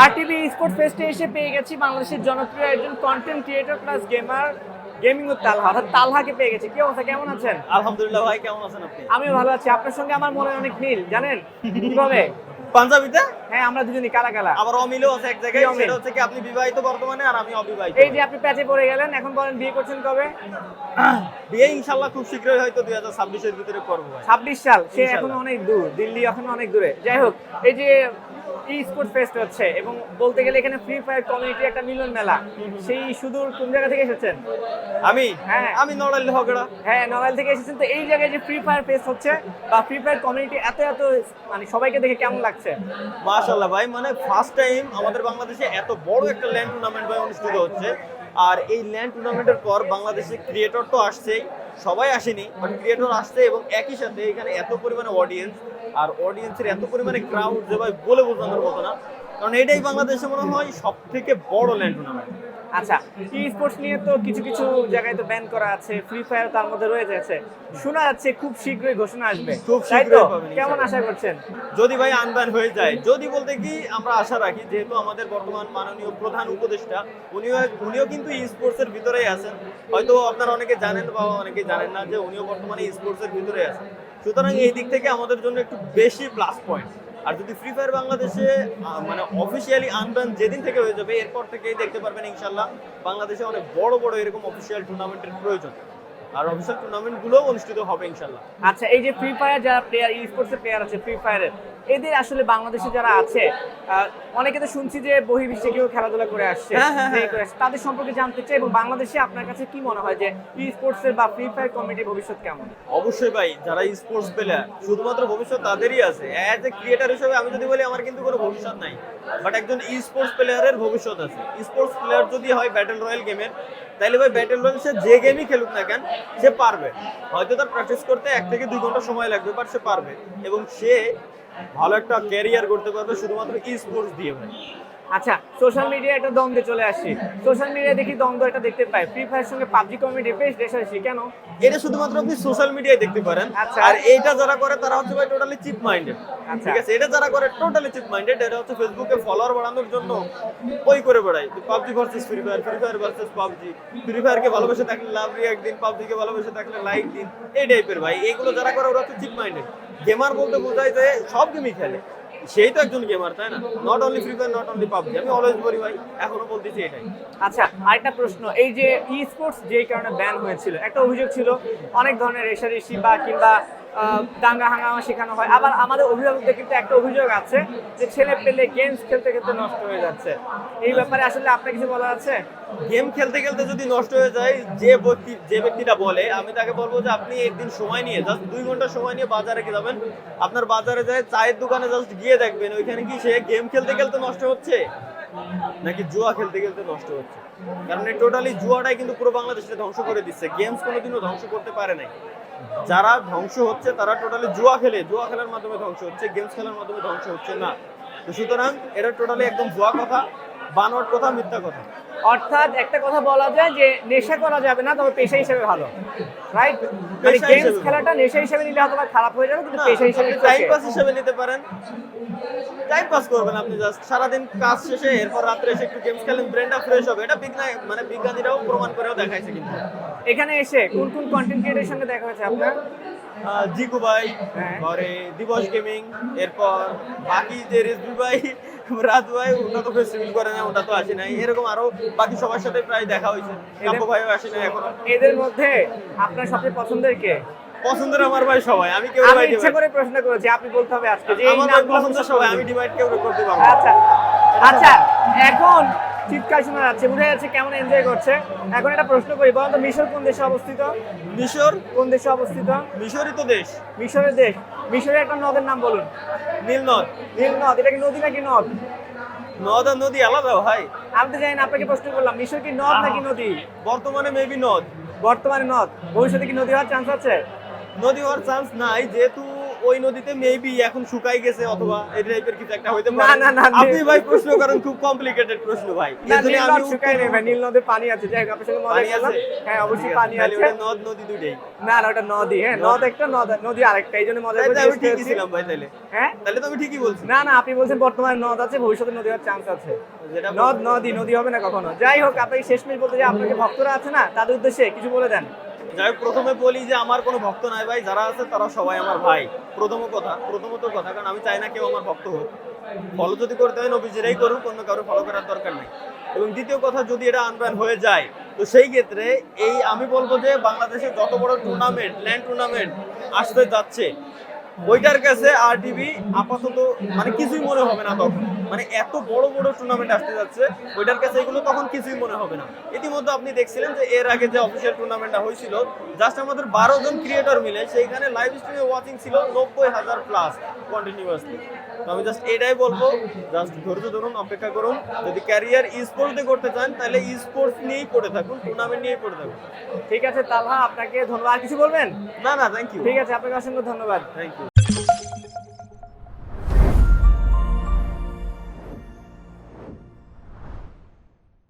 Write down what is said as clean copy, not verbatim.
RTV sports ফেস্টে এসে পেয়ে গেছি বাংলাদেশের জনপ্রিয় একজন content creator plus gamer gaming ও তালহা, অর্থাৎ তালহাকে পেয়ে গেছি। কি অবস্থা, কেমন আছেন? আলহামদুলিল্লাহ ভাই, কেমন আছেন আপনি? আমিও ভালো আছি। আপনার সঙ্গে আমার মনে অনেক মিল, জানেন কিভাবে? পাঞ্জাবিতে হ্যাঁ, আমরা দুজনই কালা কালা। আবার অমিলও আছে এক জায়গায়, কি অমিল? সেটা হচ্ছে কি আপনি বিবাহিত বর্তমানে আর আমি অবিবাহিত। এই যে আপনি প্যাচে পড়ে গেলেন, এখন বলেন বিয়ে করছেন কবে? বিয়ে ইনশাআল্লাহ খুব শীঘ্রই হয়তো 2026 এর ভিতরে করব ভাই। 26 সাল, সে ইনশাল্লাহ। এখনো অনেক দূর, দিল্লি এখনো অনেক দূরে। যাই হোক, এই যে স্পোর্টস ফেস্ট হচ্ছে এবং বলতে গেলে এখানে ফ্রি ফায়ার কমিউনিটি একটা মিলন মেলা, সেই সুদূর কোন জায়গা থেকে এসেছেন? আমি হ্যাঁ। আমি নড়াইল হগড়া। হ্যাঁ, নড়াইল থেকে এসেছেন। তো এই জায়গায় যে ফ্রি ফায়ার ফেস্ট হচ্ছে বা ফ্রি ফায়ার কমিউনিটি এত এত মানে সবাইকে দেখে কেমন লাগছে? মাশাআল্লাহ ভাই, মানে ফার্স্ট টাইম আমাদের বাংলাদেশে এত বড় একটা ল্যান্ড টুর্নামেন্ট ভাই অনুষ্ঠিত হচ্ছে। আর এই ল্যান্ড টুর্নামেন্টের পর বাংলাদেশে ক্রিয়েটর তো আসছেই, সবাই আসেনি বাট ক্রিয়েটর আসছে, এবং একই সাথে এখানে এত পরিমাণে অডিয়েন্স, আর অডিয়েন্সের এত পরিমাণে ক্রাউড যে ভাই বলে বোঝানোর মতো না। কারণ এটাই বাংলাদেশে মনে হয় সব থেকে বড় ল্যান্ড টুর্নামেন্ট। আচ্ছা, স্পোর্টস নিয়ে তো কিছু কিছু জায়গায় তো ব্যান করা আছে, ফ্রি ফায়ার তার মধ্যে রয়ে যাচ্ছে। শোনা যাচ্ছে খুব শীঘ্রই ঘোষণা আসবে, খুব তাই শীঘ্রই তো? পাবেন কেমন ইনশাআল্লাহ। আশা করছেন? যদি ভাই আনব্যান হয়ে যায়, যদি বলতে কি আমরা আশা রাখি, যেহেতু আমাদের বর্তমান মাননীয় প্রধান উপদেষ্টা উনিও কিন্তু স্পোর্টস এর ভিতরেই আছেন। হয়তো আপনারা অনেকে জানেন বা অনেকে জানেন না যে উনিও বর্তমানে স্পোর্টস এর ভিতরে আছেন। সুতরাং এই দিক থেকে আমাদের জন্য একটু বেশি প্লাস পয়েন্ট। আর যদি ফ্রি ফায়ার বাংলাদেশে মানে অফিসিয়ালি আনব্যান যেদিন থেকে হয়ে যাবে, এরপর থেকেই দেখতে পারবেন ইনশাল্লাহ বাংলাদেশে অনেক বড় বড় এরকম অফিসিয়াল টুর্নামেন্টের প্রয়োজন, আর অফিসিয়াল টুর্নামেন্ট গুলো অনুষ্ঠিত হবে ইনশাল্লাহ। আচ্ছা, এই যে ফ্রি ফায়ার যারা প্লেয়ার, স্পোর্টস এর প্লেয়ার আছে ফ্রি ফায়ারের, এদের আসলে বাংলাদেশে যারা আছে, অনেকে তো শুনছি যে বহির্বিশ্বে কেউ খেলাধুলা করে আসছে, হ্যাঁ। play করে আসছে, তাদের সম্পর্কে জানতে চাই। এবং বাংলাদেশে আপনার কাছে কি মনে হয় যে স্পোর্টস এর বা ফ্রি ফায়ার কমিটির ভবিষ্যৎ কেমন? অবশ্যই ভাই, যারা স্পোর্টস প্লেয়ার শুধুমাত্র ভবিষ্যৎ তাদেরই আছে। অ্যাজ এ ক্রিয়েটার হিসেবে আমি যদি বলি আমার কিন্তু কোনো ভবিষ্যৎ নাই, বাট একজন স্পোর্টস প্লেয়ারের ভবিষ্যৎ আছে। স্পোর্টস প্লেয়ার যদি হয় ব্যাটল রয়্যাল গেমের, তাইলে ভাই ব্যাটল রয়্যাল সে যে গেমই খেলুক না কেন সে পারবে। হয়তো তার প্র্যাকটিস করতে 1 থেকে 2 ঘন্টা সময় লাগবে, বাট সে পারবে, এবং সে ভালো একটা ক্যারিয়ার করতে পারবে শুধুমাত্র স্পোর্টস দিয়ে ভাই। আচ্ছা, সোশ্যাল মিডিয়ায় একটা দ্বন্দ্বে চলে আসছি। সোশ্যাল মিডিয়ায় দেখি দ্বন্দ্ব একটা দেখতে পাই, ফ্রি ফায়ার সঙ্গে পাবজি কমিউনিটি বেশ রেশারেশি, কেন? এটা শুধুমাত্র আপনি সোশ্যাল মিডিয়ায় দেখতে পারেন। আচ্ছা। আর এইটা যারা করে তারা হচ্ছে ভাই টোটালি চিপ মাইন্ডেড। আচ্ছা। ঠিক আছে, এটা যারা করে টোটালি চিপ মাইন্ডেড, এটা হচ্ছে ফেসবুকে ফলোয়ার বাড়ানোর জন্য ওই করে বেড়ায় PUBG versus free fire, free fire versus PUBG, free ফায়ারকে ভালোবেসে থাকলে লাভ রিঅ্যাক্ট দিন, পাবজিকে ভালোবেসে থাকলে লাইক দিন, এই টাইপের ভাই। এইগুলো যারা করে ওরা হচ্ছে চিপ মাইন্ডেড। গেমার বলতে বোঝায় যে সব গেমই খেলে, সেই তো একজন গেমার, তাই না? Not only free fire, not only PUBG. আমি অলওয়েজ বলি ভাই, এখনো বলতেছি এটাই। আচ্ছা, আরেকটা প্রশ্ন, এই যে স্পোর্টস যেই কারণে ব্যান হয়েছিল, একটা অভিযোগ ছিল অনেক ধরনের রেশারেশি বা কিংবা দাঙ্গা হাঙ্গামা শেখানো হয়। আবার আমাদের অভিভাবকদের কিন্তু একটা অভিযোগ আছে যে ছেলে পেলে গেমস খেলতে খেলতে নষ্ট হয়ে যাচ্ছে। এই ব্যাপারে আসলে আপনার কিছু বলার আছে? গেম খেলতে খেলতে যদি নষ্ট হয়ে যায়, যে ব্যক্তিটা বলে, আমি তাকে বলবো যে আপনি একদিন সময় নিয়ে জাস্ট 2 ঘন্টা সময় নিয়ে বাজারে গিয়ে যাবেন। আপনার বাজারে যায় চায়ের দোকানে জাস্ট গিয়ে দেখবেন ওইখানে কি সে গেম খেলতে খেলতে নষ্ট হচ্ছে নাকি জুয়া খেলতে খেলতে নষ্ট হচ্ছে। কারণ এই টোটালি জুয়াটাই কিন্তু পুরো বাংলাদেশকে ধ্বংস করে দিচ্ছে। গেমস কোনোদিনও ধ্বংস করতে পারে নাই। যারা ধ্বংস হচ্ছে তারা টোটালি জুয়া খেলার মাধ্যমে ধ্বংস হচ্ছে, গেমস খেলার মাধ্যমে ধ্বংস হচ্ছে না। তো সুতরাং এটা টোটালি একদম ভুয়া কথা, বানোয়াট কথা, মিথ্যা কথা। অর্থাৎ একটা কথা বলা যায় যে নেশা করা যাবে না, তবে পেশা হিসেবে ভালো, রাইট? মানে পেশা গেমস হিসেবে খেলাটা নেশা হিসেবে নিলে হয়তো বা খারাপ হয়ে যাবে, কিন্তু পেশা হিসেবে টাইম পাস হিসেবে নিতে পারেন। টাইম পাস করবেন আপনি, জাস্ট সারাদিন কাজ শেষে এরপর রাত্রে এসে একটু গেমস খেলেন, ব্রেনটা ফ্রেশ হবে। এটা বিজ্ঞানীরাও প্রমাণ করেও দেখাইছে কিন্তু। এখানে এসে কোন কোন কন্টেন্ট ক্রিয়েটরের সঙ্গে দেখা হয়েছে আপনার? জিকু ভাই, হ্যাঁ। পরে দিবস গেমিং, এরপর বাকি যে রেসবি ভাই, রাত ভাই, ওটা তো ফেস্টিভ্যাল করে না, ওটা তো আসে নাই। এরকম আরো বাকি সবার সাথে প্রায় দেখা হয়েছে। কাব্য ভাইও আসে নাই এখনো। এদের মধ্যে আপনার সবচেয়ে পছন্দের কে? পছন্দের আমার ভাই সবাই, আমি কেউ আমি ইচ্ছা করে প্রশ্ন করেছি, আপনি বলতে হবে আজকে যে এই আমার ভাই নামগুলো পছন্দের সবাই, আমি ডিভাইড কেউ করতে পারবো না। আচ্ছা আচ্ছা, এখন চিৎকার শোনা যাচ্ছে, বোঝা যাচ্ছে কেমন এনজয় করছে। এখন একটা প্রশ্ন করি, বলুন তো মিশর কোন দেশে অবস্থিত? মিশর? কোন দেশে অবস্থিত? মিশরই তো দেশ। মিশরের দেশ। মিশরের একটা নদের নাম বলুন। নীল নদ। নীল নদ, এটা কি নদী নাকি নদ? নদ আর নদী আলাদা ভাই। আমি তো জানি না, আপনাকে প্রশ্ন করলাম মিশর কি নদ নাকি নদী? বর্তমানে মেবি নদ। বর্তমানে নদ, ভবিষ্যতে কি নদী হওয়ার চান্স আছে? নদী হওয়ার চান্স নাই, যেহেতু ওই নদীতে মেবি এখন শুকাই গেছে অথবা এই টাইপের কিছু একটা হইতে না, পারে। না, না, আপনি ভাই প্রশ্ন করেন খুব কমপ্লিকেটেড প্রশ্ন ভাই। না, এজন্য নীল আমি নদ শুকায় নেই ভাই, নীল নদে পানি আছে। যাই হোক, আপনার সাথে মজা পানি করলাম। আছে? হ্যাঁ, অবশ্যই ঠিক আছে, পানি তাহলে আছে। ওটা নদ নদী দুইটাই। না না, ওটা নদী। হ্যাঁ, নদ একটা, নদী আরেকটা, এই জন্য মজা করে তাইলে আমি জিজ্ঞেস ঠিকই করেছি। ছিলাম ভাই তাইলে। হ্যাঁ, তাহলে তো আমি ঠিকই বলছি। না না, আপনি বলছেন বর্তমানে নদ আছে, ভবিষ্যতে নদী হওয়ার চান্স আছে। যেটা নদী হবে না কখনো। যাই হোক, আপনাকে শেষমেশ বলতে যে আপনাকে ভক্তরা আছে না, তাদের উদ্দেশ্যে কিছু বলে দেন। যাই হোক, প্রথমে বলি যে আমার কোনো ভক্ত নাই ভাই, যারা আছে তারা সবাই আমার ভাই। প্রথমত কথা, কারণ আমি চাই না কেউ আমার ভক্ত হোক। ফলো যদি করতে হয় নবীজিরাই করুক, অন্য কারো ফলো করার দরকার নেই। এবং দ্বিতীয় কথা, যদি এটা আনব্যান হয়ে যায় তো সেই ক্ষেত্রে আমি বলবো যে বাংলাদেশে যত বড় টুর্নামেন্ট, ল্যান্ড টুর্নামেন্ট আসতে যাচ্ছে, ওইটার কাছে আরটিভি আপাতত মানে কিছুই মনে হবে না তখন। মানে এত বড় বড় টুর্নামেন্ট আসতে যাচ্ছে, ওইটার কাছে এগুলো তখন কিছুই মনে হবে না। ইতিমধ্যে আপনি দেখছিলেন যে এর আগে যে অফিসিয়াল টুর্নামেন্টটা হয়েছিল, জাস্ট আমাদের 12 জন ক্রিয়েটর মিলে সেইখানে লাইভ স্ট্রিমে ওয়াচিং ছিল 90,000 প্লাস কন্টিনিউয়াসলি। তো আমি জাস্ট এটাই বলবো, জাস্ট ধৈর্য ধরুন, অপেক্ষা করুন। যদি ক্যারিয়ার ই স্পোর্টসে করতে চান তাহলে ই স্পোর্টস নিয়েই পড়ে থাকুন, টুর্নামেন্ট নিয়েই পড়ে থাকুন। ঠিক আছে তালহা, আপনাকে ধন্যবাদ। আর কিছু বলবেন? না, থ্যাংক ইউ। ঠিক আছে, আপনাকে অসংখ্য ধন্যবাদ। Thank you.